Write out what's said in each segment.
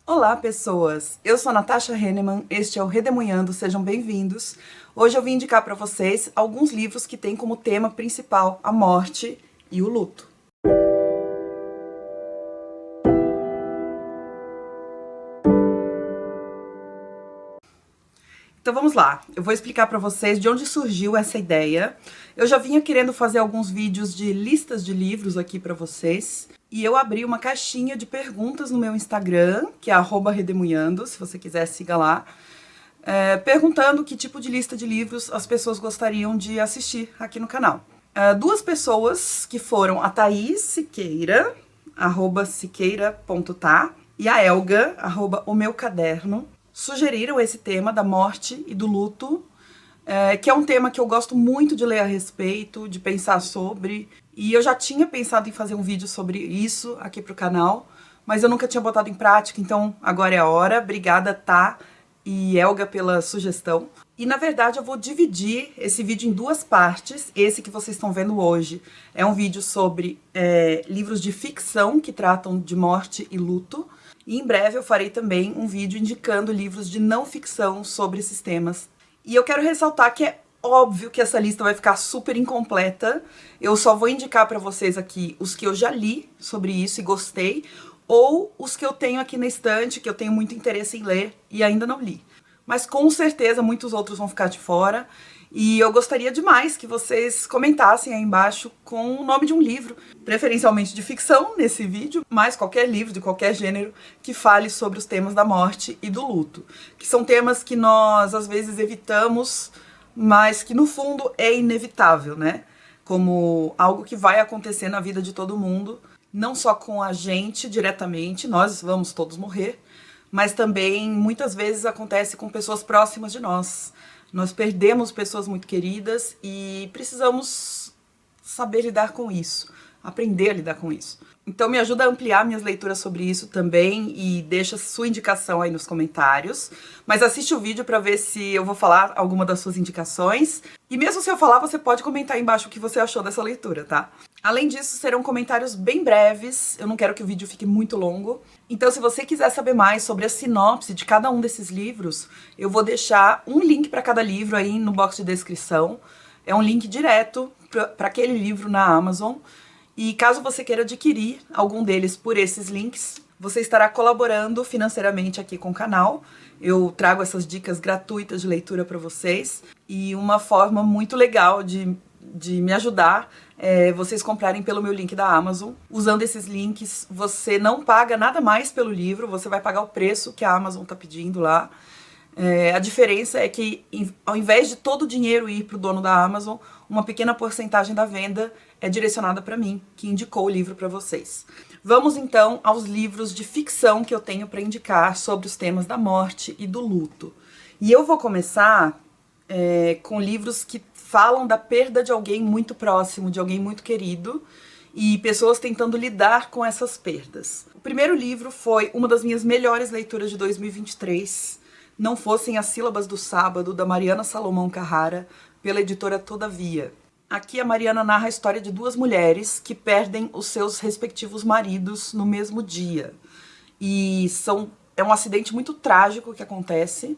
Olá, pessoas! Eu sou a Natasha Henneman, este é o Redemoinhando, sejam bem-vindos. Hoje eu vim indicar para vocês alguns livros que têm como tema principal a morte e o luto. Então vamos lá, eu vou explicar para vocês de onde surgiu essa ideia. Eu já vinha querendo fazer alguns vídeos de listas de livros aqui para vocês, e eu abri uma caixinha de perguntas no meu Instagram, que é @redemoinhando, se você quiser siga lá, perguntando que tipo de lista de livros as pessoas gostariam de assistir aqui no canal. Duas pessoas que foram a Thaís Siqueira, @siqueira.tá, e a Elga, @omeucaderno, sugeriram esse tema da morte e do luto, que é um tema que eu gosto muito de ler a respeito, de pensar sobre, e eu já tinha pensado em fazer um vídeo sobre isso aqui pro canal, mas eu nunca tinha botado em prática, então agora é a hora. Obrigada, Tá e Elga, pela sugestão. E na verdade eu vou dividir esse vídeo em duas partes. Esse que vocês estão vendo hoje é um vídeo sobre livros de ficção que tratam de morte e luto. E em breve eu farei também um vídeo indicando livros de não ficção sobre esses temas. E eu quero ressaltar que é óbvio que essa lista vai ficar super incompleta. Eu só vou indicar para vocês aqui os que eu já li sobre isso e gostei, ou os que eu tenho aqui na estante, que eu tenho muito interesse em ler e ainda não li. Mas com certeza muitos outros vão ficar de fora, e eu gostaria demais que vocês comentassem aí embaixo com o nome de um livro, preferencialmente de ficção nesse vídeo, mas qualquer livro de qualquer gênero que fale sobre os temas da morte e do luto, que são temas que nós às vezes evitamos, mas que no fundo é inevitável, né? Como algo que vai acontecer na vida de todo mundo, não só com a gente diretamente, nós vamos todos morrer, mas também muitas vezes acontece com pessoas próximas de nós. Nós perdemos pessoas muito queridas e precisamos saber lidar com isso, aprender a lidar com isso. Então me ajuda a ampliar minhas leituras sobre isso também e deixa sua indicação aí nos comentários. Mas assiste o vídeo para ver se eu vou falar alguma das suas indicações. E mesmo se eu falar, você pode comentar aí embaixo o que você achou dessa leitura, tá? Além disso, serão comentários bem breves, eu não quero que o vídeo fique muito longo. Então, se você quiser saber mais sobre a sinopse de cada um desses livros, eu vou deixar um link para cada livro aí no box de descrição. É um link direto para aquele livro na Amazon. E caso você queira adquirir algum deles por esses links, você estará colaborando financeiramente aqui com o canal. Eu trago essas dicas gratuitas de leitura para vocês. E uma forma muito legal de me ajudar é vocês comprarem pelo meu link da Amazon. Usando esses links, você não paga nada mais pelo livro, você vai pagar o preço que a Amazon está pedindo lá. A diferença é que, ao invés de todo o dinheiro ir para o dono da Amazon, uma pequena porcentagem da venda é direcionada para mim, que indicou o livro para vocês. Vamos então aos livros de ficção que eu tenho para indicar sobre os temas da morte e do luto. E eu vou começar com livros que falam da perda de alguém muito próximo, de alguém muito querido, e pessoas tentando lidar com essas perdas. O primeiro livro foi uma das minhas melhores leituras de 2023, Não Fossem as Sílabas do Sábado, da Mariana Salomão Carrara, pela editora Todavia. Aqui a Mariana narra a história de duas mulheres que perdem os seus respectivos maridos no mesmo dia. E é um acidente muito trágico que acontece.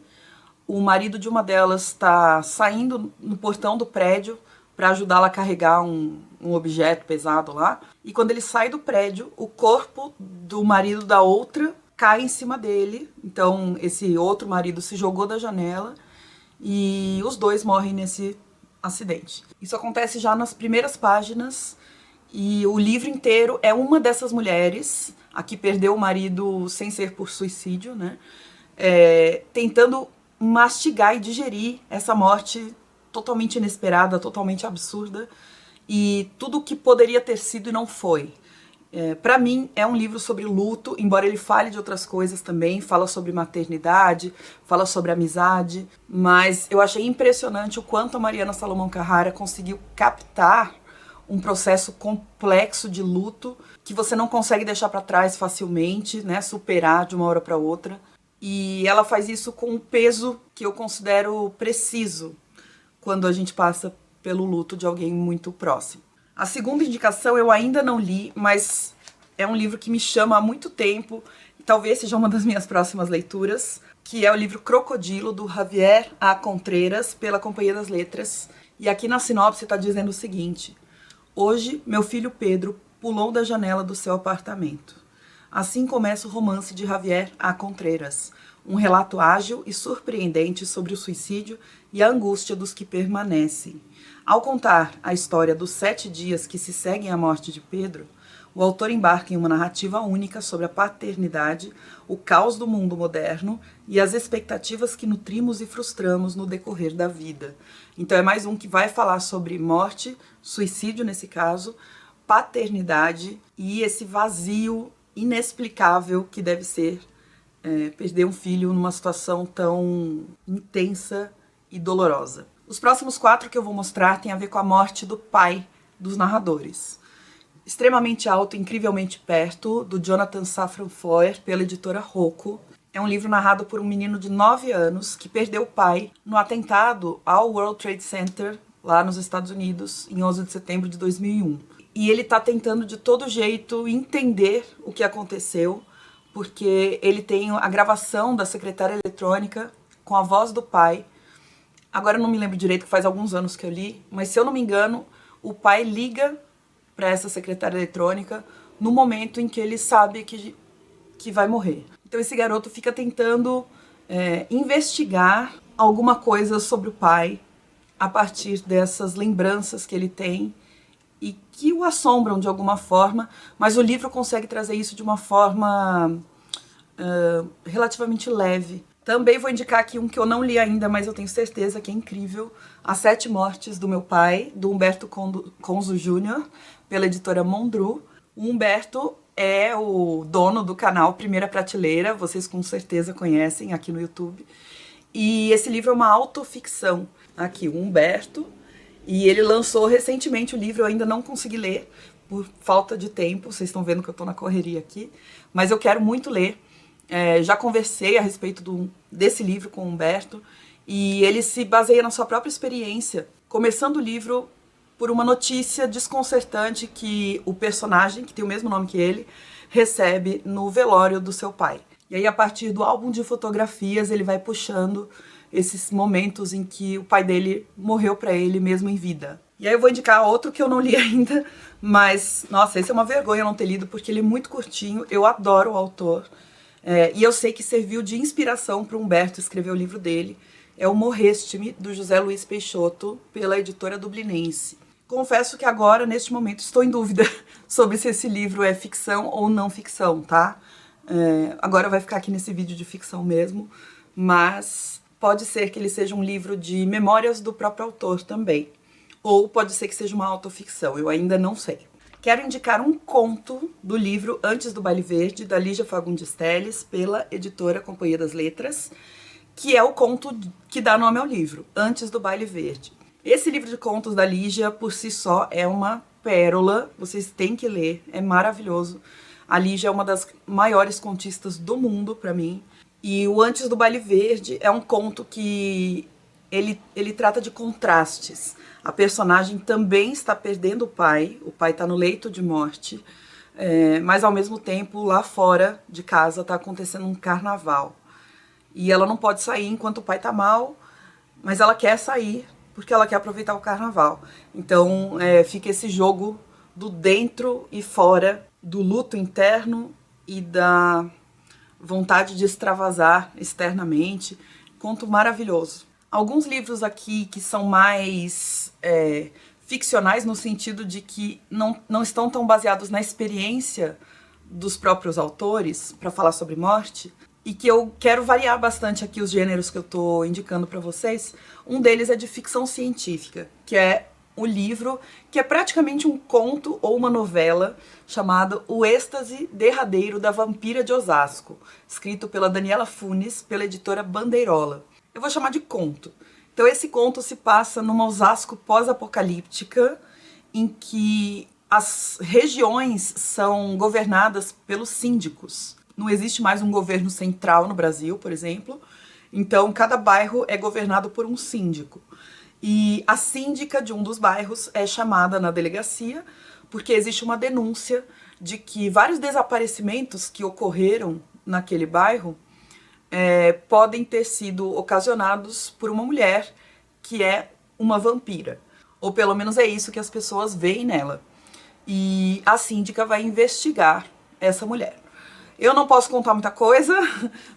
O marido de uma delas está saindo no portão do prédio para ajudá-la a carregar um objeto pesado lá. E quando ele sai do prédio, o corpo do marido da outra cai em cima dele. Então esse outro marido se jogou da janela e os dois morrem nesse acidente. Isso acontece já nas primeiras páginas e o livro inteiro é uma dessas mulheres, a que perdeu o marido sem ser por suicídio, né? Tentando mastigar e digerir essa morte totalmente inesperada, totalmente absurda, e tudo o que poderia ter sido e não foi. Para mim é um livro sobre luto, embora ele fale de outras coisas também, fala sobre maternidade, fala sobre amizade, mas eu achei impressionante o quanto a Mariana Salomão Carrara conseguiu captar um processo complexo de luto que você não consegue deixar para trás facilmente, né, superar de uma hora para outra. E ela faz isso com um peso que eu considero preciso quando a gente passa pelo luto de alguém muito próximo. A segunda indicação eu ainda não li, mas é um livro que me chama há muito tempo talvez seja uma das minhas próximas leituras, que é o livro Crocodilo, do Javier A. Contreras, pela Companhia das Letras. E aqui na sinopse está dizendo o seguinte: hoje, meu filho Pedro pulou da janela do seu apartamento. Assim começa o romance de Javier A. Contreras, um relato ágil e surpreendente sobre o suicídio e a angústia dos que permanecem. Ao contar a história dos 7 dias que se seguem à morte de Pedro, o autor embarca em uma narrativa única sobre a paternidade, o caos do mundo moderno e as expectativas que nutrimos e frustramos no decorrer da vida. Então é mais um que vai falar sobre morte, suicídio nesse caso, paternidade e esse vazio inexplicável que deve ser perder um filho numa situação tão intensa e dolorosa. Os próximos 4 que eu vou mostrar têm a ver com a morte do pai dos narradores. Extremamente Alto, Incrivelmente Perto, do Jonathan Safran Foer, pela editora Rocco. É um livro narrado por um menino de 9 anos que perdeu o pai no atentado ao World Trade Center, lá nos Estados Unidos, em 11 de setembro de 2001. E ele está tentando de todo jeito entender o que aconteceu, porque ele tem a gravação da secretária eletrônica com a voz do pai. Agora eu não me lembro direito, que faz alguns anos que eu li, mas se eu não me engano, o pai liga para essa secretária eletrônica no momento em que ele sabe que vai morrer. Então esse garoto fica tentando investigar alguma coisa sobre o pai a partir dessas lembranças que ele tem e que o assombram de alguma forma, mas o livro consegue trazer isso de uma forma relativamente leve. Também vou indicar aqui um que eu não li ainda, mas eu tenho certeza que é incrível, As 7 Mortes do Meu Pai, do Humberto Conzo Jr., pela editora Mondru. O Humberto é o dono do canal Primeira Prateleira, vocês com certeza conhecem aqui no YouTube. E esse livro é uma autoficção. Aqui, o Humberto. E ele lançou recentemente o livro, eu ainda não consegui ler, por falta de tempo, vocês estão vendo que eu estou na correria aqui, mas eu quero muito ler. Já conversei a respeito desse livro com o Humberto, e ele se baseia na sua própria experiência, começando o livro por uma notícia desconcertante que o personagem, que tem o mesmo nome que ele, recebe no velório do seu pai. E aí, a partir do álbum de fotografias, ele vai puxando esses momentos em que o pai dele morreu para ele mesmo em vida. E aí eu vou indicar outro que eu não li ainda, mas, nossa, esse é uma vergonha eu não ter lido, porque ele é muito curtinho, eu adoro o autor, e eu sei que serviu de inspiração para o Humberto escrever o livro dele. É o Morreste-me, do José Luiz Peixoto, pela editora Dublinense. Confesso que agora, neste momento, estou em dúvida sobre se esse livro é ficção ou não ficção, tá? Agora vai ficar aqui nesse vídeo de ficção mesmo, mas pode ser que ele seja um livro de memórias do próprio autor também. Ou pode ser que seja uma autoficção, eu ainda não sei. Quero indicar um conto do livro Antes do Baile Verde, da Lígia Fagundes Telles, pela editora Companhia das Letras, que é o conto que dá nome ao livro, Antes do Baile Verde. Esse livro de contos da Lígia, por si só, é uma pérola, vocês têm que ler, é maravilhoso. A Lígia é uma das maiores contistas do mundo, para mim. E o Antes do Baile Verde é um conto que ele trata de contrastes. A personagem também está perdendo o pai está no leito de morte, mas ao mesmo tempo, lá fora de casa, está acontecendo um carnaval. E ela não pode sair enquanto o pai está mal, mas ela quer sair porque ela quer aproveitar o carnaval. Então fica esse jogo do dentro e fora, do luto interno e da vontade de extravasar externamente. Conto maravilhoso. Alguns livros aqui que são mais ficcionais, no sentido de que não estão tão baseados na experiência dos próprios autores para falar sobre morte, e que eu quero variar bastante aqui os gêneros que eu estou indicando para vocês. Um deles é de ficção científica, que é o livro que é praticamente um conto ou uma novela chamado O Êxtase Derradeiro da Vampira de Osasco, escrito pela Daniela Funes, pela editora Bandeirola. Eu vou chamar de conto. Então esse conto se passa numa Osasco pós-apocalíptica, em que as regiões são governadas pelos síndicos. Não existe mais um governo central no Brasil, por exemplo. Então cada bairro é governado por um síndico. E a síndica de um dos bairros é chamada na delegacia porque existe uma denúncia de que vários desaparecimentos que ocorreram naquele bairro podem ter sido ocasionados por uma mulher que é uma vampira. Ou pelo menos é isso que as pessoas veem nela. E a síndica vai investigar essa mulher. Eu não posso contar muita coisa,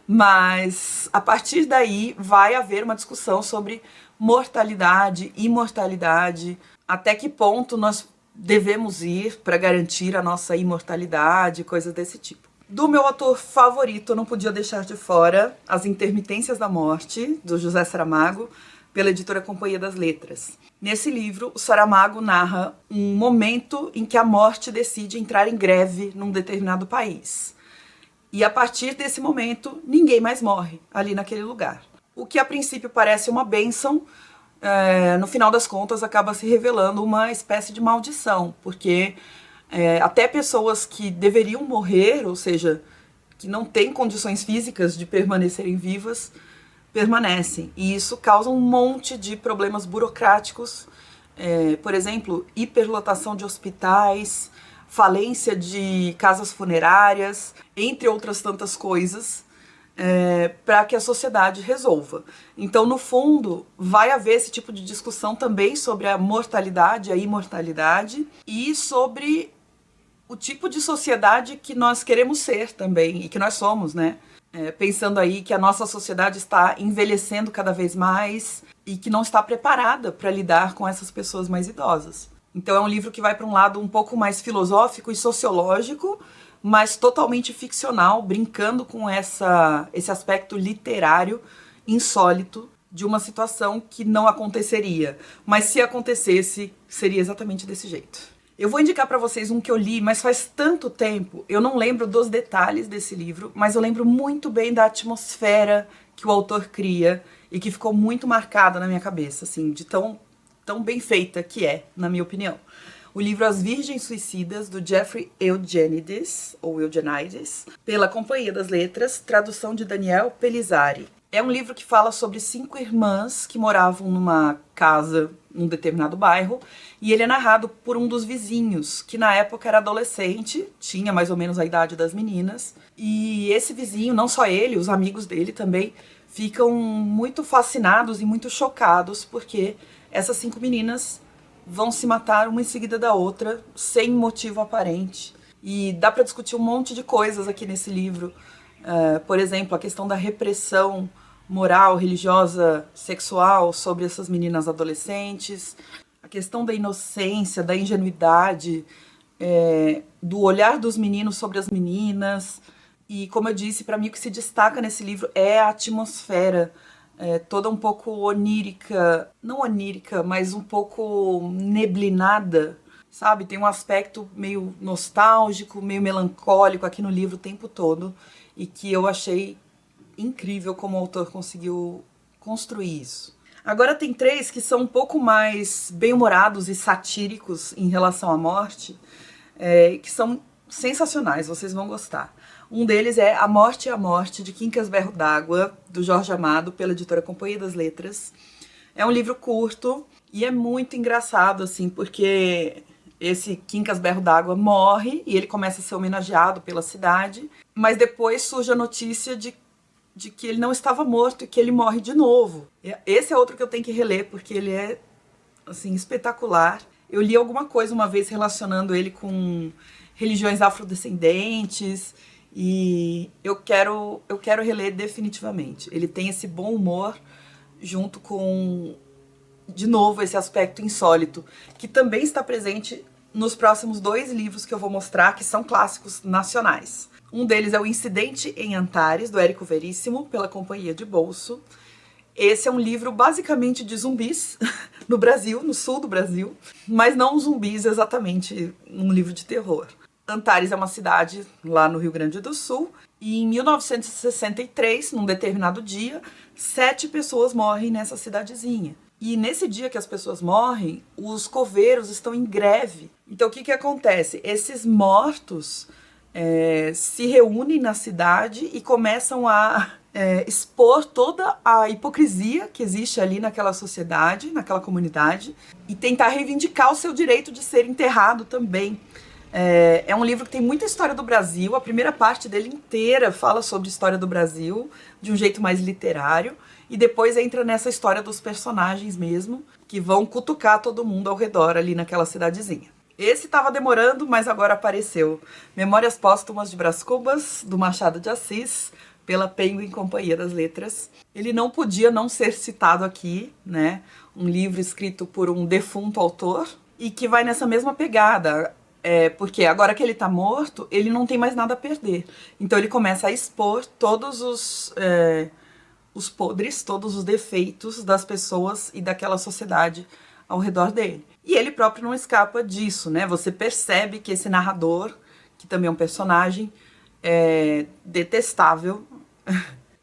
mas a partir daí vai haver uma discussão sobre mortalidade, imortalidade, até que ponto nós devemos ir para garantir a nossa imortalidade, coisas desse tipo. Do meu autor favorito, eu não podia deixar de fora As Intermitências da Morte, do José Saramago, pela editora Companhia das Letras. Nesse livro, o Saramago narra um momento em que a morte decide entrar em greve num determinado país. E a partir desse momento, ninguém mais morre ali naquele lugar. O que a princípio parece uma bênção, no final das contas acaba se revelando uma espécie de maldição, porque até pessoas que deveriam morrer, ou seja, que não têm condições físicas de permanecerem vivas, permanecem. E isso causa um monte de problemas burocráticos, por exemplo, hiperlotação de hospitais, falência de casas funerárias, entre outras tantas coisas, para que a sociedade resolva. Então, no fundo, vai haver esse tipo de discussão também sobre a mortalidade, a imortalidade, e sobre o tipo de sociedade que nós queremos ser também, e que nós somos, né? Pensando aí que a nossa sociedade está envelhecendo cada vez mais e que não está preparada para lidar com essas pessoas mais idosas. Então é um livro que vai para um lado um pouco mais filosófico e sociológico, mas totalmente ficcional, brincando com esse aspecto literário insólito de uma situação que não aconteceria. Mas se acontecesse, seria exatamente desse jeito. Eu vou indicar para vocês um que eu li, mas faz tanto tempo, eu não lembro dos detalhes desse livro, mas eu lembro muito bem da atmosfera que o autor cria e que ficou muito marcada na minha cabeça, assim, de tão bem feita que é, na minha opinião. O livro As Virgens Suicidas, do Jeffrey Eugenides, ou Eugenides, pela Companhia das Letras, tradução de Daniel Pellizzari. É um livro que fala sobre 5 irmãs que moravam numa casa num determinado bairro, e ele é narrado por um dos vizinhos, que na época era adolescente, tinha mais ou menos a idade das meninas, e esse vizinho, não só ele, os amigos dele também, ficam muito fascinados e muito chocados, porque essas 5 meninas vão se matar uma em seguida da outra, sem motivo aparente. E dá para discutir um monte de coisas aqui nesse livro. Por exemplo, a questão da repressão moral, religiosa, sexual sobre essas meninas adolescentes, a questão da inocência, da ingenuidade, do olhar dos meninos sobre as meninas. E, como eu disse, para mim o que se destaca nesse livro é a atmosfera, toda um pouco onírica, não onírica, mas um pouco neblinada, sabe? Tem um aspecto meio nostálgico, meio melancólico aqui no livro o tempo todo, e que eu achei incrível como o autor conseguiu construir isso. Agora tem 3 que são um pouco mais bem-humorados e satíricos em relação à morte, que são sensacionais, vocês vão gostar. Um deles é A Morte e a Morte, de Quincas Berro d'Água, do Jorge Amado, pela editora Companhia das Letras. É um livro curto e é muito engraçado, assim, porque esse Quincas Berro d'Água morre e ele começa a ser homenageado pela cidade, mas depois surge a notícia de que ele não estava morto e que ele morre de novo. Esse é outro que eu tenho que reler, porque ele é, assim, espetacular. Eu li alguma coisa uma vez relacionando ele com religiões afrodescendentes, e eu quero reler definitivamente. Ele tem esse bom humor junto com, de novo, esse aspecto insólito, que também está presente nos próximos 2 livros que eu vou mostrar, que são clássicos nacionais. Um deles é O Incidente em Antares, do Érico Veríssimo, pela Companhia de Bolso. Esse é um livro basicamente de zumbis no Brasil, no sul do Brasil, mas não zumbis exatamente, um livro de terror. Antares é uma cidade lá no Rio Grande do Sul, e em 1963, num determinado dia, 7 pessoas morrem nessa cidadezinha. E nesse dia que as pessoas morrem, os coveiros estão em greve. Então o que acontece? Esses mortos se reúnem na cidade e começam a expor toda a hipocrisia que existe ali naquela sociedade, naquela comunidade, e tentar reivindicar o seu direito de ser enterrado também. É um livro que tem muita história do Brasil. A primeira parte dele inteira fala sobre história do Brasil, de um jeito mais literário. E depois entra nessa história dos personagens mesmo, que vão cutucar todo mundo ao redor ali naquela cidadezinha. Esse estava demorando, mas agora apareceu. Memórias Póstumas de Brás Cubas, do Machado de Assis, pela Penguin Companhia das Letras. Ele não podia não ser citado aqui, né? Um livro escrito por um defunto autor e que vai nessa mesma pegada. Porque agora que ele tá morto, ele não tem mais nada a perder. Então ele começa a expor todos os podres, todos os defeitos das pessoas e daquela sociedade ao redor dele. E ele próprio não escapa disso, né? Você percebe que esse narrador, que também é um personagem, é detestável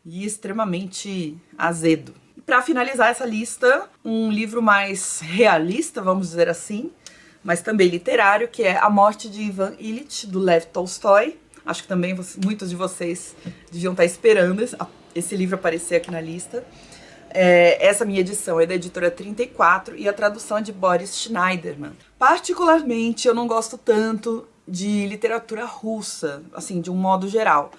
e extremamente azedo. Para finalizar essa lista, um livro mais realista, vamos dizer assim, mas também literário, que é A Morte de Ivan Ilitch, do Lev Tolstói. Acho que também muitos de vocês deviam estar esperando esse livro aparecer aqui na lista. Essa minha edição é da editora 34 e a tradução é de Boris Schneiderman. Particularmente, eu não gosto tanto de literatura russa, assim, de um modo geral.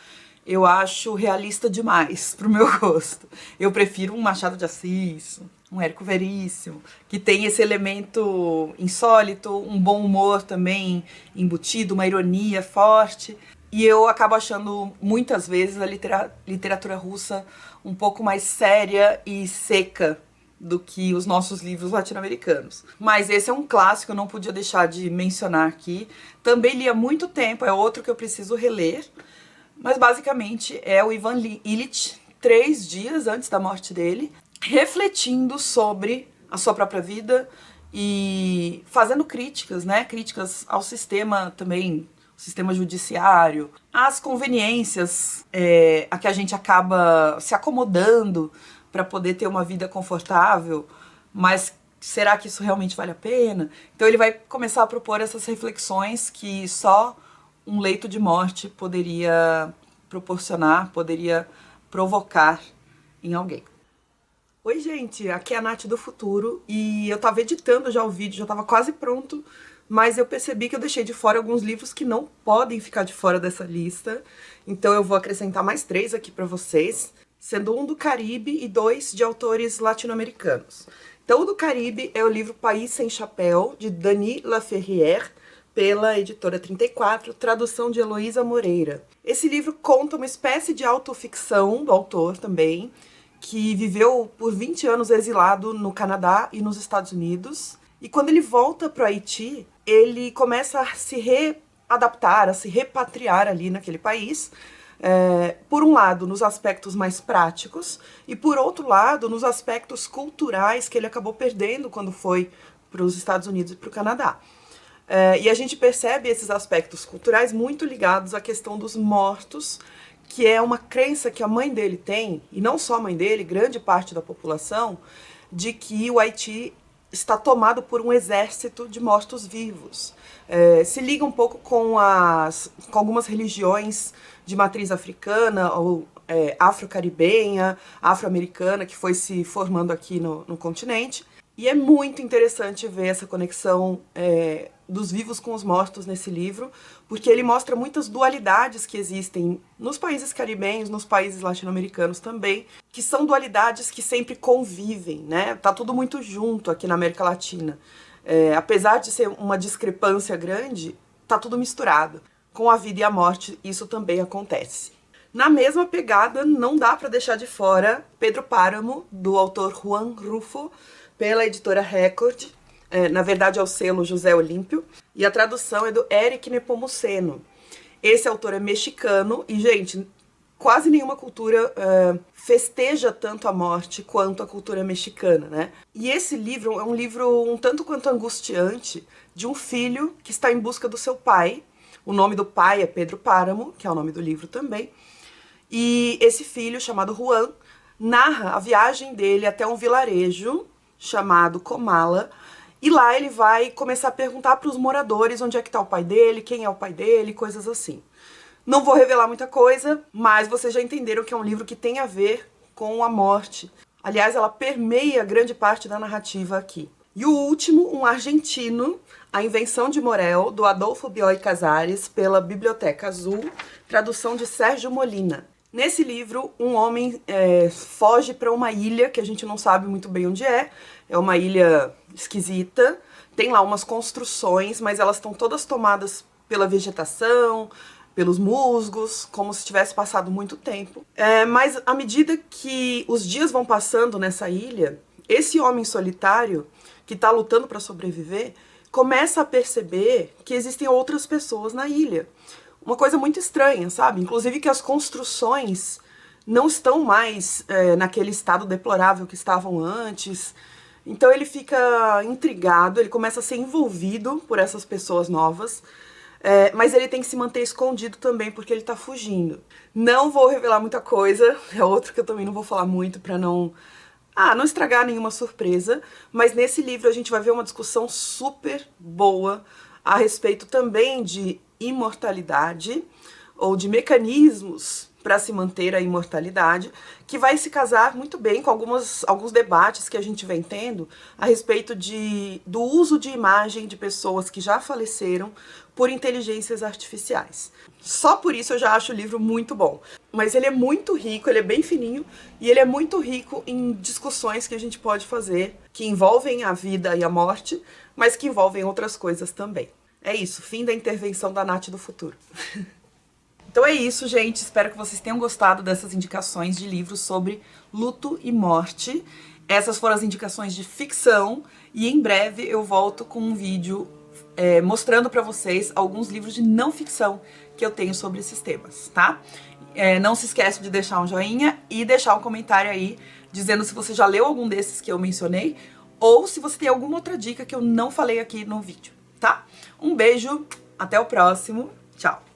Eu acho realista demais pro meu gosto. Eu prefiro um Machado de Assis, um Érico Veríssimo, que tem esse elemento insólito, um bom humor também embutido, uma ironia forte. E eu acabo achando, muitas vezes, a literatura russa um pouco mais séria e seca do que os nossos livros latino-americanos. Mas esse é um clássico, eu não podia deixar de mencionar aqui. Também li há muito tempo, é outro que eu preciso reler. Mas basicamente é o Ivan Ilitch, 3 dias antes da morte dele, refletindo sobre a sua própria vida e fazendo críticas, né? Críticas ao sistema também, o sistema judiciário, às conveniências a que a gente acaba se acomodando para poder ter uma vida confortável, mas será que isso realmente vale a pena? Então ele vai começar a propor essas reflexões que só um leito de morte poderia proporcionar, poderia provocar em alguém. Oi, gente, aqui é a Nath do Futuro e eu tava editando já o vídeo, já tava quase pronto, mas eu percebi que eu deixei de fora alguns livros que não podem ficar de fora dessa lista, então eu vou acrescentar mais 3 aqui pra vocês, sendo um do Caribe e 2 de autores latino-americanos. Então o do Caribe é o livro País Sem Chapéu, de Dany Laferrière, pela editora 34, tradução de Heloísa Moreira. Esse livro conta uma espécie de autoficção do autor também, que viveu por 20 anos exilado no Canadá e nos Estados Unidos. E quando ele volta para o Haiti, ele começa a se readaptar, a se repatriar ali naquele país, por um lado, nos aspectos mais práticos, e por outro lado, nos aspectos culturais que ele acabou perdendo quando foi para os Estados Unidos e para o Canadá. E a gente percebe esses aspectos culturais muito ligados à questão dos mortos, que é uma crença que a mãe dele tem, e não só a mãe dele, grande parte da população, de que o Haiti está tomado por um exército de mortos-vivos. Se liga um pouco com algumas religiões de matriz africana ou afro-caribenha, afro-americana, que foi se formando aqui no continente. E é muito interessante ver essa conexão dos vivos com os mortos nesse livro, porque ele mostra muitas dualidades que existem nos países caribenhos, nos países latino-americanos também, que são dualidades que sempre convivem, né? Tá tudo muito junto aqui na América Latina. Apesar de ser uma discrepância grande, tá tudo misturado. Com a vida e a morte, isso também acontece. Na mesma pegada, não dá para deixar de fora Pedro Páramo, do autor Juan Rulfo, pela editora Record, na verdade é o selo José Olímpio, e a tradução é do Eric Nepomuceno. Esse autor é mexicano e, gente, quase nenhuma cultura festeja tanto a morte quanto a cultura mexicana, né? E esse livro é um livro um tanto quanto angustiante de um filho que está em busca do seu pai. O nome do pai é Pedro Páramo, que é o nome do livro também. E esse filho, chamado Juan, narra a viagem dele até um vilarejo chamado Comala, e lá ele vai começar a perguntar para os moradores onde é que está o pai dele, quem é o pai dele, coisas assim. Não vou revelar muita coisa, mas vocês já entenderam que é um livro que tem a ver com a morte. Aliás, ela permeia grande parte da narrativa aqui. E o último, um argentino, A Invenção de Morel, do Adolfo Bioy Casares, pela Biblioteca Azul, tradução de Sérgio Molina. Nesse livro, um homem foge para uma ilha que a gente não sabe muito bem onde é uma ilha esquisita, tem lá umas construções, mas elas estão todas tomadas pela vegetação, pelos musgos, como se tivesse passado muito tempo. Mas à medida que os dias vão passando nessa ilha, esse homem solitário, que está lutando para sobreviver, começa a perceber que existem outras pessoas na ilha. Uma coisa muito estranha, sabe? Inclusive que as construções não estão mais naquele estado deplorável que estavam antes. Então ele fica intrigado, ele começa a ser envolvido por essas pessoas novas, mas ele tem que se manter escondido também porque ele tá fugindo. Não vou revelar muita coisa, é outro que eu também não vou falar muito pra não estragar nenhuma surpresa, mas nesse livro a gente vai ver uma discussão super boa a respeito também de imortalidade ou de mecanismos para se manter a imortalidade, que vai se casar muito bem com alguns debates que a gente vem tendo a respeito do uso de imagem de pessoas que já faleceram por inteligências artificiais. Só por isso eu já acho o livro muito bom. Mas ele é muito rico, ele é bem fininho e ele é muito rico em discussões que a gente pode fazer que envolvem a vida e a morte, mas que envolvem outras coisas também. É isso, fim da intervenção da Nath do futuro. Então é isso, gente. Espero que vocês tenham gostado dessas indicações de livros sobre luto e morte. Essas foram as indicações de ficção e em breve eu volto com um vídeo mostrando pra vocês alguns livros de não ficção que eu tenho sobre esses temas, tá? Não se esquece de deixar um joinha e deixar um comentário aí dizendo se você já leu algum desses que eu mencionei ou se você tem alguma outra dica que eu não falei aqui no vídeo, tá? Um beijo, até o próximo, tchau!